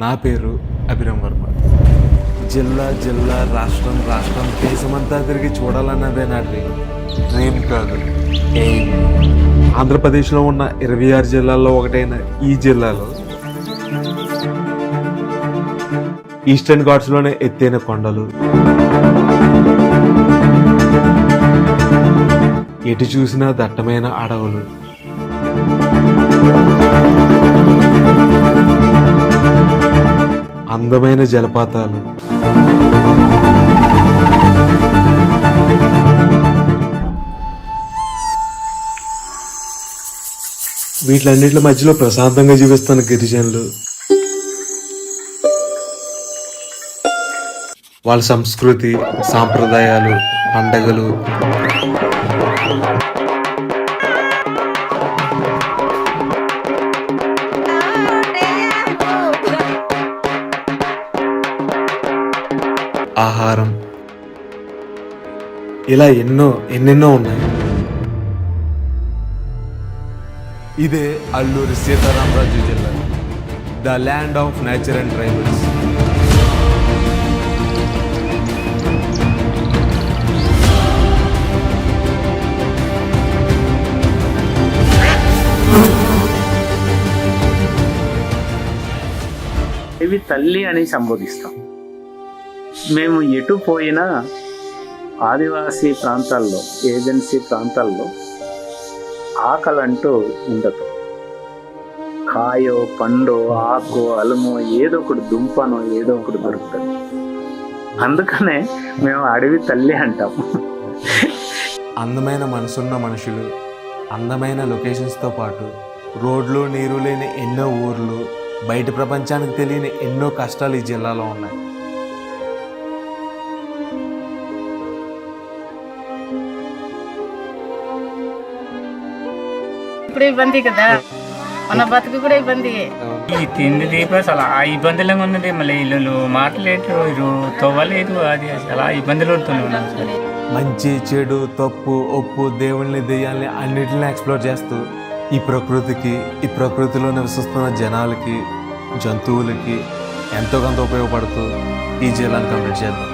నా పేరు అభిరామ్ వర్మ. జిల్లా జిల్లా రాష్ట్రం రాష్ట్రం దేశమంతా తిరిగి చూడాలన్నదే నా డ్రీమ్ కాదు, ఎయిమ్. ఆంధ్రప్రదేశ్లో ఉన్న 26 జిల్లాల్లో ఒకటైన ఈ జిల్లాలో ఈస్టర్న్ ఘాట్స్లోనే ఎత్తైన కొండలు, ఎటు చూసినా దట్టమైన అడవులు, అందమైన జలపాతాలు, వీటిలన్నిటి మధ్యలో ప్రశాంతంగా జీవిస్తున్న గిరిజనులు, వాళ్ళ సంస్కృతి, సాంప్రదాయాలు, పండగలు, ఆహారం, ఇలా ఎన్నెన్నో ఉన్నాయి. ఇదే అల్లూరి సీతారామరాజు జిల్లా, the land of nature and tribals. ఇవి తల్లి అని సంబోధిస్తాం. మేము ఎటు పోయినా ఆదివాసీ ప్రాంతాల్లో, ఏజెన్సీ ప్రాంతాల్లో ఆకలంటూ ఉండదు. కాయో, పండో, ఆకో, అలమో, ఏదో ఒకటి దుంపనో ఏదో ఒకటి దొరుకుతుంది. అందుకనే మేము అడవి తల్లి అంటాం. అందమైన మనసున్న మనుషులు, అందమైన లొకేషన్స్తో పాటు రోడ్లు, నీరు లేని ఎన్నో ఊర్లు, బయట ప్రపంచానికి తెలియని ఎన్నో కష్టాలు ఈ జిల్లాలో ఉన్నాయి. ఇప్పుడు ఇబ్బంది కదా, మన బతుకు కూడా ఇబ్బంది. ఈ తిండి దీప అసలు ఆ ఇబ్బందులంగా ఉన్నది. మళ్ళీ ఇల్లు మాట్లాడలేదు, తవ్వలేదు, అది అసలు ఆ ఇబ్బందులు ఉన్నాం. మంచి, చెడు, తప్పు, ఒప్పు, దేవుళ్ళని, దెయ్యాల్ని అన్నిటిని ఎక్స్ప్లోర్ చేస్తూ ఈ ప్రకృతికి, ఈ ప్రకృతిలో నివసిస్తున్న జనాలకి, జంతువులకి ఎంతో కొంత ఉపయోగపడుతూ ఈ జిల్లాని కంప్లీట్ చేద్దాం.